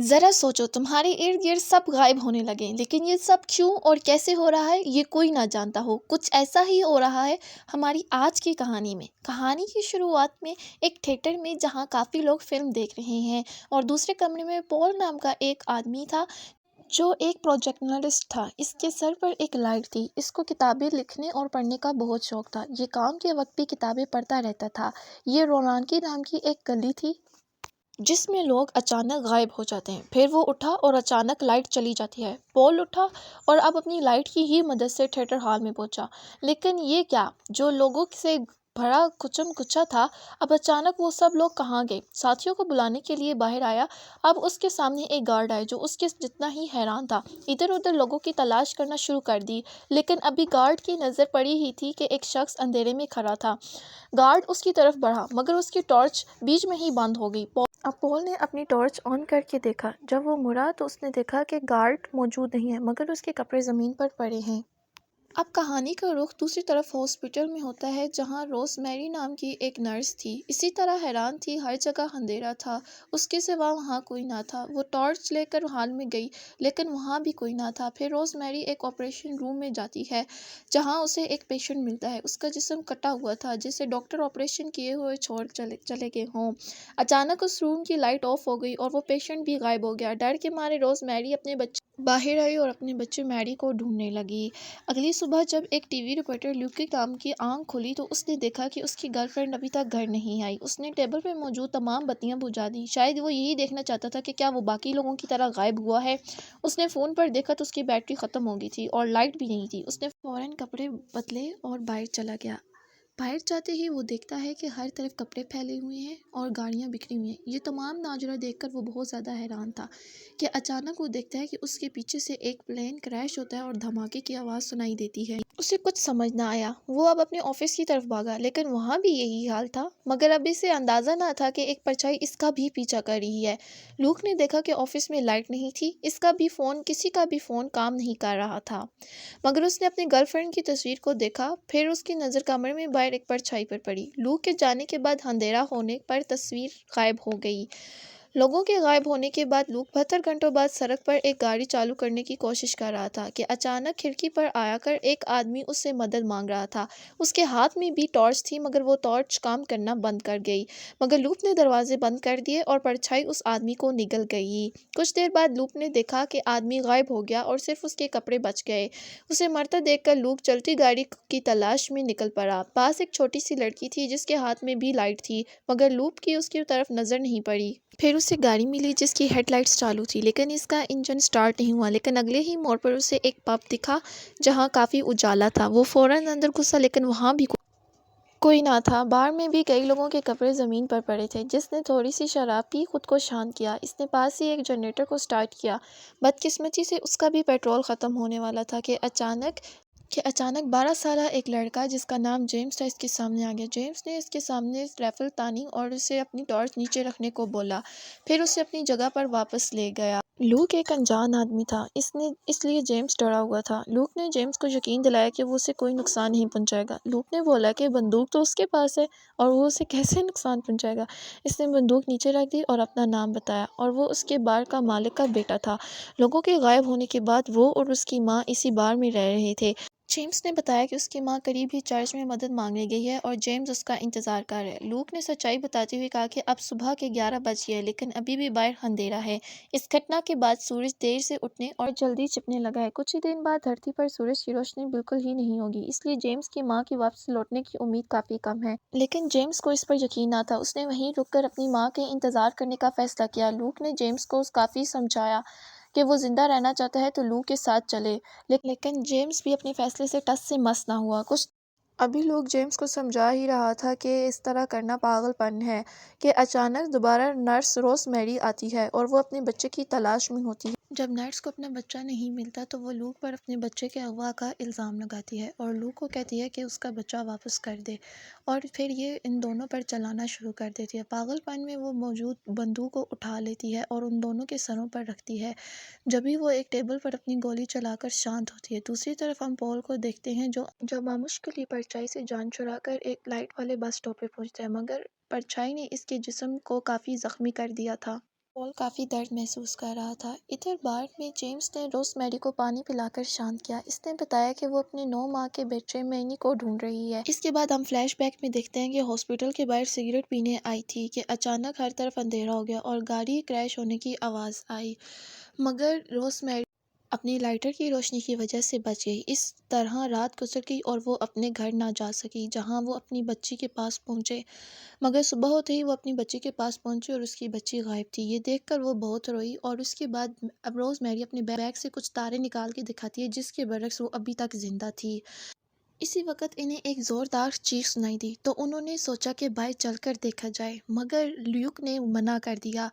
ذرا سوچو تمہارے ارد گرد سب غائب ہونے لگے لیکن یہ سب کیوں اور کیسے ہو رہا ہے یہ کوئی نہ جانتا ہو۔ کچھ ایسا ہی ہو رہا ہے ہماری آج کی کہانی میں۔ کہانی کی شروعات میں ایک تھیٹر میں جہاں کافی لوگ فلم دیکھ رہے ہیں اور دوسرے کمرے میں پول نام کا ایک آدمی تھا جو ایک پروجیکشنلسٹ تھا۔ اس کے سر پر ایک لائٹ تھی۔ اس کو کتابیں لکھنے اور پڑھنے کا بہت شوق تھا۔ یہ کام کے وقت بھی کتابیں پڑھتا رہتا تھا۔ یہ رونالکی نام کی ایک گلی تھی جس میں لوگ اچانک غائب ہو جاتے ہیں، پھر وہ اٹھا اور اچانک لائٹ چلی جاتی ہے۔ پول اٹھا اور اب اپنی لائٹ کی ہی مدد سے تھیٹر ہال میں پہنچا، لیکن یہ کیا جو لوگوں سے بھرا کچم کچا تھا، اب اچانک وہ سب لوگ کہاں گئے؟ ساتھیوں کو بلانے کے لیے باہر آیا۔ اب اس کے سامنے ایک گارڈ آئے جو اس کے جتنا ہی حیران تھا۔ ادھر ادھر لوگوں کی تلاش کرنا شروع کر دی، لیکن ابھی گارڈ کی نظر پڑی ہی تھی کہ ایک شخص اندھیرے میں کھڑا تھا۔ گارڈ اس کی طرف بڑھا مگر اس کی ٹارچ بیچ میں ہی بند ہو گئی۔ اب پول نے اپنی ٹارچ آن کر کے دیکھا۔ جب وہ مڑا تو اس نے دیکھا کہ گارڈ موجود نہیں ہے مگر اس کے کپڑے زمین پر پڑے ہیں۔ اب کہانی کا رخ دوسری طرف ہاسپٹل میں ہوتا ہے جہاں روز میری نام کی ایک نرس تھی۔ اسی طرح حیران تھی، ہر جگہ اندھیرا تھا، اس کے سوا وہاں کوئی نہ تھا۔ وہ ٹارچ لے کر ہال میں گئی لیکن وہاں بھی کوئی نہ تھا۔ پھر روز میری ایک آپریشن روم میں جاتی ہے جہاں اسے ایک پیشنٹ ملتا ہے۔ اس کا جسم کٹا ہوا تھا جسے ڈاکٹر آپریشن کیے ہوئے چھوڑ چلے گئے ہوں۔ اچانک اس روم کی لائٹ آف ہو گئی اور وہ پیشنٹ بھی غائب ہو گیا۔ ڈر کے مارے روز میری اپنے بچے باہر آئی اور اپنے بچے میری کو ڈھونڈنے لگی۔ اگلی صبح جب ایک ٹی وی رپورٹر لیوکی نام کی آنکھ کھلی تو اس نے دیکھا کہ اس کی گرل فرینڈ ابھی تک گھر نہیں آئی۔ اس نے ٹیبل پر موجود تمام بتیاں بجھا دیں، شاید وہ یہی دیکھنا چاہتا تھا کہ کیا وہ باقی لوگوں کی طرح غائب ہوا ہے۔ اس نے فون پر دیکھا تو اس کی بیٹری ختم ہو گئی تھی اور لائٹ بھی نہیں تھی۔ اس نے فوراً کپڑے بدلے اور باہر چلا گیا۔ باہر جاتے ہی وہ دیکھتا ہے کہ ہر طرف کپڑے پھیلے ہوئے ہیں اور گاڑیاں بکھری ہوئی ہیں۔ یہ تمام ماجرا دیکھ کر وہ بہت زیادہ حیران تھا کہ اچانک وہ دیکھتا ہے کہ اس کے پیچھے سے ایک پلین کریش ہوتا ہے اور دھماکے کی آواز سنائی دیتی ہے۔ اسے کچھ سمجھ نہ آیا۔ وہ اب اپنے آفس کی طرف بھاگا لیکن وہاں بھی یہی حال تھا، مگر اب اسے اندازہ نہ تھا کہ ایک پرچھائی اس کا بھی پیچھا کر رہی ہے۔ لوک نے دیکھا کہ آفس میں لائٹ نہیں تھی، کسی کا بھی فون کام نہیں کر رہا تھا، مگر اس نے اپنی گرل فرینڈ کی تصویر کو دیکھا۔ پھر اس کی نظر کمرے میں باہر ایک پرچھائی پر پڑی۔ لوک کے جانے کے بعد اندھیرا ہونے پر تصویر غائب ہو گئی۔ لوگوں کے غائب ہونے کے بعد لوک 72 گھنٹوں بعد سڑک پر ایک گاڑی چالو کرنے کی کوشش کر رہا تھا کہ اچانک کھڑکی پر آ کر ایک آدمی اس سے مدد مانگ رہا تھا۔ اس کے ہاتھ میں بھی ٹارچ تھی مگر وہ ٹارچ کام کرنا بند کر گئی، مگر لوک نے دروازے بند کر دیے اور پرچھائی اس آدمی کو نگل گئی۔ کچھ دیر بعد لوک نے دیکھا کہ آدمی غائب ہو گیا اور صرف اس کے کپڑے بچ گئے۔ اسے مرتا دیکھ کر لوک چلتی گاڑی کی تلاش میں نکل پڑا۔ پاس ایک چھوٹی سی لڑکی تھی جس کے ہاتھ میں بھی لائٹ تھی مگر لوک کی اس کی طرف نظر نہیں پڑی۔ پھر اسے گاڑی ملی جس کی ہیڈ لائٹس چالو تھی لیکن اس کا انجن سٹارٹ نہیں ہوا، لیکن اگلے ہی موڑ پر اسے ایک پب دکھا جہاں کافی اجالا تھا۔ وہ فوراً اندر گھسا لیکن وہاں بھی کوئی نہ تھا۔ بار میں بھی کئی لوگوں کے کپڑے زمین پر پڑے تھے۔ جس نے تھوڑی سی شراب پی خود کو شانت کیا۔ اس نے پاس ہی ایک جنریٹر کو سٹارٹ کیا۔ بدقسمتی سے اس کا بھی پیٹرول ختم ہونے والا تھا کہ اچانک 12 سالہ ایک لڑکا جس کا نام جیمز تھا اس کے سامنے آ گیا۔ جیمز نے اس کے سامنے رائفل تانی اور اسے اپنی ٹارچ نیچے رکھنے کو بولا، پھر اسے اپنی جگہ پر واپس لے گیا۔ لوک ایک انجان آدمی تھا، اس لیے جیمز ڈرا ہوا تھا۔ لوک نے جیمز کو یقین دلایا کہ وہ اسے کوئی نقصان نہیں پہنچائے گا۔ لوک نے بولا کہ بندوق تو اس کے پاس ہے اور وہ اسے کیسے نقصان پہنچائے گا۔ اس نے بندوق نیچے رکھ دی اور اپنا نام بتایا اور وہ اس کے بار کا مالک کا بیٹا تھا۔ لوگوں کے غائب ہونے کے بعد وہ اور اس کی ماں اسی بار میں رہ رہے تھے۔ جیمز نے بتایا کہ اس کی ماں قریب ہی چرچ میں مدد مانگنے گئی ہے اور جیمز اس کا انتظار کر رہا ہے۔ لوک نے سچائی بتاتے ہوئے کہا کہ اب صبح کے 11 بج گئے لیکن ابھی بھی باہر اندھیرا ہے۔ اس گھٹنا کے بعد سورج دیر سے اٹھنے اور جلدی چھپنے لگا ہے۔ کچھ ہی دن بعد دھرتی پر سورج کی روشنی بالکل ہی نہیں ہوگی، اس لیے جیمز کی ماں کی واپس لوٹنے کی امید کافی کم ہے۔ لیکن جیمز کو اس پر یقین نہ تھا۔ اس نے وہیں رک کر اپنی ماں کے انتظار کرنے کا فیصلہ کیا۔ لوک نے جیمز کو کافی سمجھایا کہ وہ زندہ رہنا چاہتا ہے تو لوک کے ساتھ چلے، لیکن جیمز بھی اپنے فیصلے سے ٹس سے مس نہ ہوا۔ ابھی لوک جیمز کو سمجھا ہی رہا تھا کہ اس طرح کرنا پاگل پن ہے کہ اچانک دوبارہ نرس روز میری آتی ہے اور وہ اپنے بچے کی تلاش میں ہوتی ہے۔ جب نرس کو اپنا بچہ نہیں ملتا تو وہ لوک پر اپنے بچے کے اغوا کا الزام لگاتی ہے اور لوک کو کہتی ہے کہ اس کا بچہ واپس کر دے، اور پھر یہ ان دونوں پر چلانا شروع کر دیتی ہے۔ پاگل پن میں وہ موجود بندوق کو اٹھا لیتی ہے اور ان دونوں کے سروں پر رکھتی ہے، جبھی وہ ایک ٹیبل پر اپنی گولی چلا کر شانت ہوتی ہے۔ دوسری طرف ہم پول کو دیکھتے ہیں جو بامشکل ہی پرچھائی سے جان چھڑا کر ایک لائٹ والے بس اسٹاپ پہ پہنچتا ہے، مگر پرچھائی نے اس کے جسم کو کافی زخمی کر دیا تھا۔ پول کافی درد محسوس کر رہا تھا۔ ادھر بار میں جیمز نے روز میری کو پانی پلا کر شانت کیا۔ اس نے بتایا کہ وہ اپنے 9 ماہ کے بیٹے مینی کو ڈھونڈ رہی ہے۔ اس کے بعد ہم فلیش بیک میں دیکھتے ہیں کہ ہاسپٹل کے باہر سگریٹ پینے آئی تھی کہ اچانک ہر طرف اندھیرا ہو گیا اور گاڑی کریش ہونے کی آواز آئی، مگر روز میری اپنی لائٹر کی روشنی کی وجہ سے بچ گئی۔ اس طرح رات گزر گئی اور وہ اپنے گھر نہ جا سکی جہاں وہ اپنی بچی کے پاس پہنچے، مگر صبح ہوتے ہی وہ اپنی بچی کے پاس پہنچی اور اس کی بچی غائب تھی۔ یہ دیکھ کر وہ بہت روئی اور اس کے بعد اب روز میری اپنے بیگ سے کچھ تارے نکال کے دکھاتی ہے جس کے برعکس وہ ابھی تک زندہ تھی۔ اسی وقت انہیں ایک زوردار چیخ سنائی دی تو انہوں نے سوچا کہ باہر چل کر دیکھا جائے، مگر لیوک نے منع کر دیا۔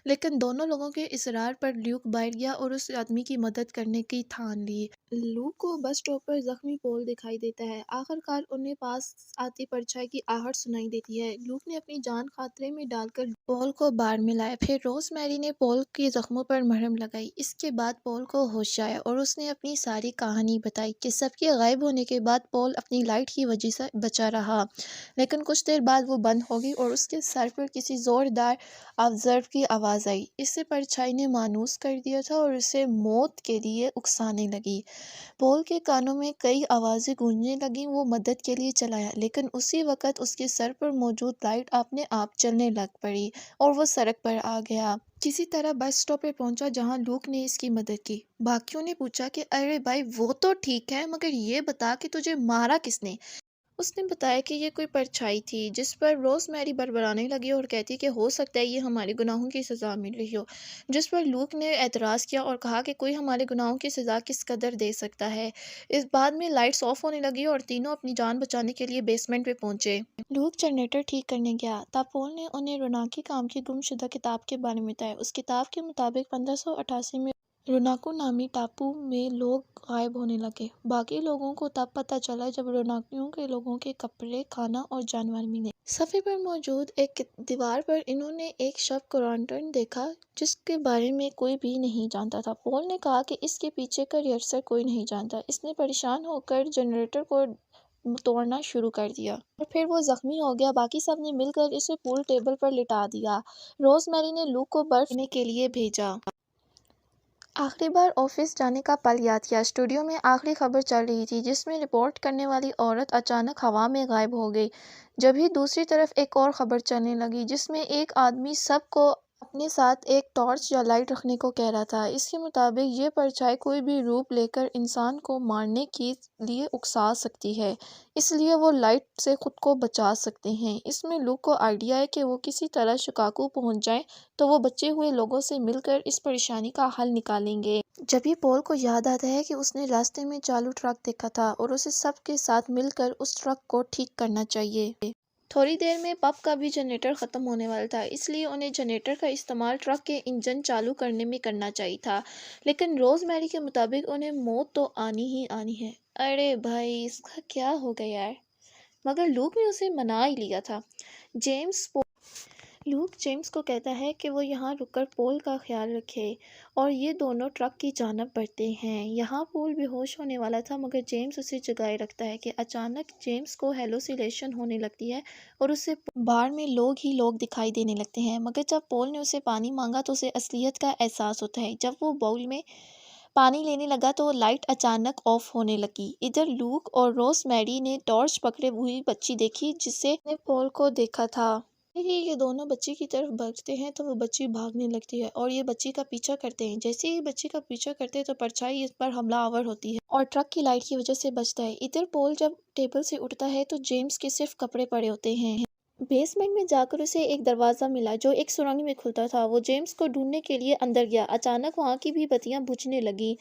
لیکن دونوں لوگوں کے اصرار پر لیوک باہر گیا اور اس آدمی کی مدد کرنے کی ٹھان لی۔ لیوک کو بس اسٹاپ پر زخمی پول دکھائی دیتا ہے۔ آخرکار انہیں پاس آتی پرچھائی کی آہٹ سنائی دیتی ہے۔ لیوک نے اپنی جان خطرے میں ڈال کر پول کو بار میں لایا۔ پھر روز میری نے پول کے زخموں پر مرہم لگائی۔ اس کے بعد پول کو ہوش آیا اور اس نے اپنی ساری کہانی بتائی کہ سب کے غائب ہونے کے بعد پول اپنی لائٹ کی وجہ سے بچا رہا، لیکن کچھ دیر بعد وہ بند ہو گئی اور اس کے سر پر کسی زوردار آبزرو کی آواز آئی۔ اسے پرچھائی نے مانوس کر دیا تھا اور اسے موت کے لیے اکسانے لگی۔ پول کے کانوں میں کئی آوازیں گونجنے لگیں۔ وہ مدد کے لیے چلایا، لیکن اسی وقت اس کے سر پر موجود لائٹ اپنے آپ جلنے لگ پڑی اور وہ سڑک پر آ گیا۔ کسی طرح بس اسٹاپ پہ پہنچا جہاں لوک نے اس کی مدد کی۔ باقیوں نے پوچھا کہ ارے بھائی وہ تو ٹھیک ہے، مگر یہ بتا کہ تجھے مارا کس نے؟ اس نے بتایا کہ یہ کوئی پرچھائی تھی، جس پر روز میری بڑبڑانے لگی اور کہتی کہ ہو سکتا ہے یہ ہمارے گناہوں کی سزا مل رہی ہو، جس پر لوک نے اعتراض کیا اور کہا کہ کوئی ہمارے گناہوں کی سزا کس قدر دے سکتا ہے۔ اس بعد میں لائٹس آف ہونے لگی اور تینوں اپنی جان بچانے کے لیے بیسمنٹ پہ پہنچے۔ لوک جنریٹر ٹھیک کرنے گیا تب پول نے انہیں روناکی کام کی گم شدہ کتاب کے بارے میں بتایا۔ اس کتاب کے مطابق 1588 میں روناکو نامی ٹاپو میں لوگ غائب ہونے لگے۔ باقی لوگوں کو تب پتہ چلا جب روناکیوں کے لوگوں کے کپڑے، کھانا اور جانور ملے۔ صفحے پر موجود ایک دیوار پر انہوں نے ایک شب کلانٹرن دیکھا جس کے بارے میں کوئی بھی نہیں جانتا تھا۔ پول نے کہا کہ اس کے پیچھے کا ریئرسر کوئی نہیں جانتا۔ اس نے پریشان ہو کر جنریٹر کو توڑنا شروع کر دیا اور پھر وہ زخمی ہو گیا۔ باقی سب نے مل کر اسے پول ٹیبل پر لٹا دیا۔ روز میری نے لوک کو برف لینے کے لیے بھیجا۔ آخری بار آفس جانے کا پل یاد کیا۔ اسٹوڈیو میں آخری خبر چل رہی تھی جس میں رپورٹ کرنے والی عورت اچانک ہوا میں غائب ہو گئی۔ جبھی دوسری طرف ایک اور خبر چلنے لگی جس میں ایک آدمی سب کو اپنے ساتھ ایک ٹارچ یا لائٹ رکھنے کو کہہ رہا تھا۔ اس کے مطابق یہ پرچھائی کوئی بھی روپ لے کر انسان کو مارنے کے لیے اکسا سکتی ہے، اس لیے وہ لائٹ سے خود کو بچا سکتے ہیں۔ اس میں لوک کو آئیڈیا ہے کہ وہ کسی طرح شکاگو پہنچ جائیں تو وہ بچے ہوئے لوگوں سے مل کر اس پریشانی کا حل نکالیں گے۔ جبھی پول کو یاد آتا ہے کہ اس نے راستے میں چالو ٹرک دیکھا تھا اور اسے سب کے ساتھ مل کر اس ٹرک کو ٹھیک کرنا چاہیے۔ تھوڑی دیر میں پب کا بھی جنریٹر ختم ہونے والا تھا، اس لیے انہیں جنریٹر کا استعمال ٹرک کے انجن چالو کرنے میں کرنا چاہیے تھا، لیکن روز میری کے مطابق انہیں موت تو آنی ہی آنی ہے۔ ارے بھائی اس کا کیا ہو گیا یار، مگر لوک نے اسے منا ہی لیا تھا۔ لوک جیمز کو کہتا ہے کہ وہ یہاں رک کر پول کا خیال رکھے اور یہ دونوں ٹرک کی جانب بڑھتے ہیں۔ یہاں پول بے ہوش ہونے والا تھا مگر جیمز اسے جگائے رکھتا ہے کہ اچانک جیمز کو ہیلوسینیشن ہونے لگتی ہے اور اسے بار میں لوگ ہی لوگ دکھائی دینے لگتے ہیں، مگر جب پول نے اسے پانی مانگا تو اسے اصلیت کا احساس ہوتا ہے۔ جب وہ باؤل میں پانی لینے لگا تو لائٹ اچانک آف ہونے لگی۔ ادھر لوک اور روز میری نے ٹارچ پکڑے ہوئی بچی دیکھی جسے نے پول کو دیکھا تھا۔ ہی یہ دونوں بچی کی طرف بڑھتے ہیں تو وہ بچی بھاگنے لگتی ہے اور یہ بچی کا پیچھا کرتے ہیں۔ جیسے ہی بچی کا پیچھا کرتے ہیں تو پرچھائی اس پر حملہ آور ہوتی ہے اور ٹرک کی لائٹ کی وجہ سے بچتا ہے۔ ادھر پول جب ٹیبل سے اٹھتا ہے تو جیمز کے صرف کپڑے پڑے ہوتے ہیں۔ بیسمنٹ میں جا کر اسے ایک دروازہ ملا جو ایک سرنگ میں کھلتا تھا۔ وہ جیمز کو ڈھونڈنے کے لیے اندر گیا۔ اچانک وہاں کی بھی بتیاں بجھنے لگیں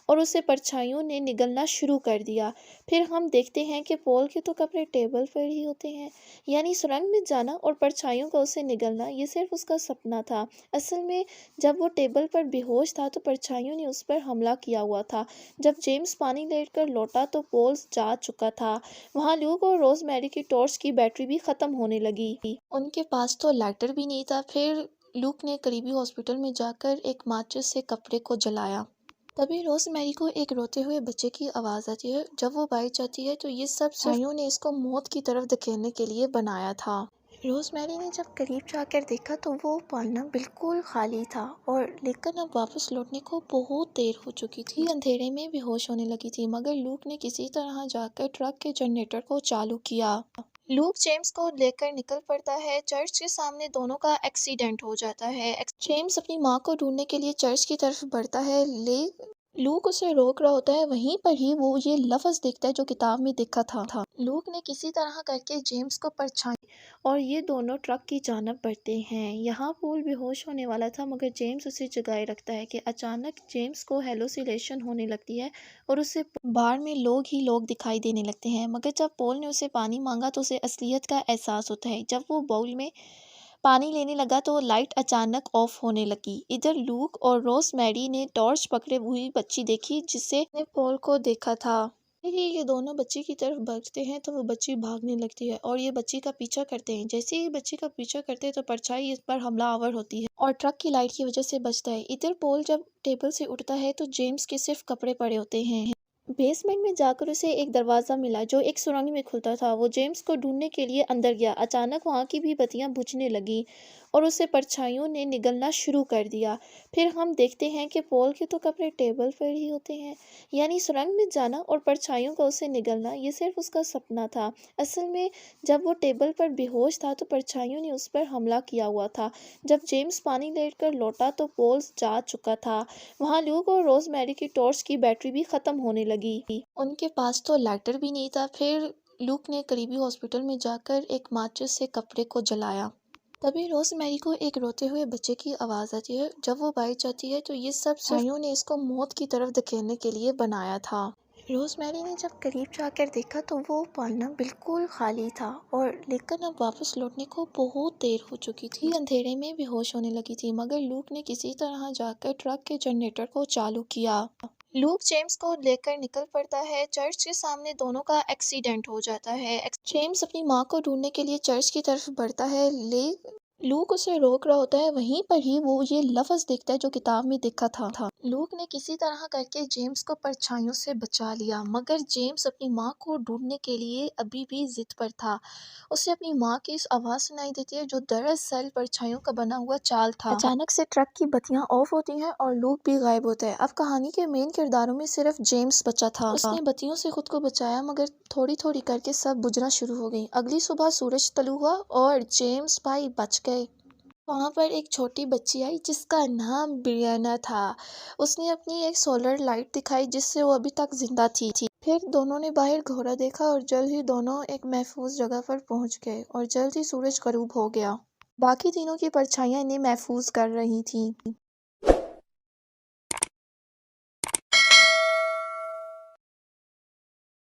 اور اسے پرچھائیوں نے نگلنا شروع کر دیا۔ پھر ہم دیکھتے ہیں کہ پول کے تو کپڑے ٹیبل پر ہی ہوتے ہیں، یعنی سرنگ میں جانا اور پرچھائیوں کا اسے نگلنا یہ صرف اس کا سپنا تھا۔ اصل میں جب وہ ٹیبل پر بے ہوش تھا تو پرچھائیوں نے اس پر حملہ کیا ہوا تھا۔ جب جیمز پانی لے کر لوٹا تو پول جا چکا تھا۔ وہاں لوک اور روز میری کی ٹارچ کی بیٹری بھی ختم ہونے لگی۔ ان کے پاس تو لائٹر بھی نہیں تھا۔ پھر لوک نے قریبی ہاسپٹل میں جا کر ایک ماچس سے کپڑے کو جلایا۔ تبھی روز میری کو ایک روتے ہوئے بچے کی آواز آتی ہے۔ جب وہ باہر جاتی ہے تو یہ سب پرچھائیوں نے اس کو موت کی طرف دھکیلنے کے لیے بنایا تھا۔ روزمیری نے جب قریب جا کر دیکھا تو وہ پالنا بالکل خالی تھا، اور لیکن اب واپس لوٹنے کو بہت دیر ہو چکی تھی۔ اندھیرے میں بے ہوش ہونے لگی تھی، مگر لوک نے کسی طرح جا کر ٹرک کے جنریٹر کو چالو کیا۔ لوک جیمز کو لے کر نکل پڑتا ہے۔ چرچ کے سامنے دونوں کا ایکسیڈنٹ ہو جاتا ہے۔ جیمز اپنی ماں کو ڈھونڈنے کے لیے چرچ کی طرف بڑھتا ہے، لوک اسے روک رہا ہوتا ہے۔ وہیں پر ہی وہ یہ لفظ دیکھتا ہے جو کتاب میں لکھا تھا۔ لوک نے کسی طرح کر کے جیمز کو پرچھائی اور یہ دونوں ٹرک کی جانب بڑھتے ہیں۔ یہاں پول بے ہوش ہونے والا تھا، مگر جیمز اسے جگائے رکھتا ہے کہ اچانک جیمز کو ہیلوسینیشن ہونے لگتی ہے اور اسے بار میں لوگ ہی لوگ دکھائی دینے لگتے ہیں۔ مگر جب پول نے اسے پانی مانگا تو اسے اصلیت کا احساس ہوتا ہے۔ جب وہ باؤل میں پانی لینے لگا تو لائٹ اچانک آف ہونے لگی۔ ادھر لوک اور روز میری نے ٹارچ پکڑے ہوئی بچی دیکھی جس نے پول کو دیکھا تھا۔ ہی یہ دونوں بچی کی طرف بڑھتے ہیں تو وہ بچی بھاگنے لگتی ہے اور یہ بچی کا پیچھا کرتے ہیں۔ جیسے ہی بچی کا پیچھا کرتے ہیں تو پرچھائی اس پر حملہ آور ہوتی ہے اور ٹرک کی لائٹ کی وجہ سے بچتا ہے۔ ادھر پول جب ٹیبل سے اٹھتا ہے تو جیمز کے صرف کپڑے پڑے ہوتے ہیں۔ بیسمنٹ میں جا کر اسے ایک دروازہ ملا جو ایک سرنگ میں کھلتا تھا۔ وہ جیمز کو ڈھونڈنے کے لیے اندر گیا۔ اچانک وہاں کی بھی بتیاں بجھنے لگیں اور اسے پرچھائیوں نے نگلنا شروع کر دیا۔ پھر ہم دیکھتے ہیں کہ پول کے تو کپڑے ٹیبل پر ہی ہوتے ہیں، یعنی سرنگ میں جانا اور پرچھائیوں کا اسے نگلنا یہ صرف اس کا سپنا تھا۔ اصل میں جب وہ ٹیبل پر بے ہوش تھا تو پرچھائیوں نے اس پر حملہ کیا ہوا تھا۔ جب جیمز پانی لے کر لوٹا تو پول جا چکا تھا۔ وہاں لوک اور روز میری کی ٹارچ کی بیٹری بھی ختم ہونے لگی۔ ان کے پاس تو لائٹر بھی نہیں تھا۔ پھر لوک نے قریبی ہاسپٹل میں جا کر ایک ماچس سے کپڑے کو جلایا۔ تبھی روز میری کو ایک روتے ہوئے بچے کی آواز آتی ہے۔ جب وہ باہر جاتی ہے تو یہ سب سائیوں نے اس کو موت کی طرف دھکیلنے کے لیے بنایا تھا۔ روز میری نے جب قریب جا کر دیکھا تو وہ پالنا بالکل خالی تھا، اور لیکن اب واپس لوٹنے کو بہت دیر ہو چکی تھی۔ اندھیرے میں بے ہوش ہونے لگی تھی، مگر لوک نے کسی طرح جا کر ٹرک کے جنریٹر کو چالو کیا۔ لوک جیمز کو لے کر نکل پڑتا ہے۔ چرچ کے سامنے دونوں کا ایکسیڈنٹ ہو جاتا ہے۔ جیمز اپنی ماں کو ڈھونڈنے کے لیے چرچ کی طرف بڑھتا ہے، لوک اسے روک رہا ہوتا ہے۔ وہیں پر ہی وہ یہ لفظ دیکھتا ہے جو کتاب میں لکھا تھا۔ لوک نے کسی طرح کر کے جیمز کو پرچھائیوں سے بچا لیا، مگر جیمز اپنی ماں کو ڈھونڈنے کے لیے ابھی بھی ضد پر تھا۔ اسے اپنی ماں کی آواز سنائی دیتی ہے جو دراصل پرچھائیوں کا بنا ہوا چال تھا۔ اچانک سے ٹرک کی بتیاں آف ہوتی ہیں اور لوک بھی غائب ہوتا ہے۔ اب کہانی کے مین کرداروں میں صرف جیمز بچا تھا۔ اس نے بتیوں سے خود کو بچایا، مگر تھوڑی تھوڑی کر کے سب بجھنا شروع ہو گئی۔ اگلی صبح سورج طلوع ہوا اور جیمز بھائی بچ گئے۔ وہاں پر ایک چھوٹی بچی آئی جس کا نام بریانا تھا۔ اس نے اپنی ایک سولر لائٹ دکھائی جس سے وہ ابھی تک زندہ تھی۔ پھر دونوں نے باہر گھوڑا دیکھا اور جلد ہی دونوں ایک محفوظ جگہ پر پہنچ گئے اور جلد ہی سورج غروب ہو گیا۔ باقی تینوں کی پرچھائیاں انہیں محفوظ کر رہی تھیں۔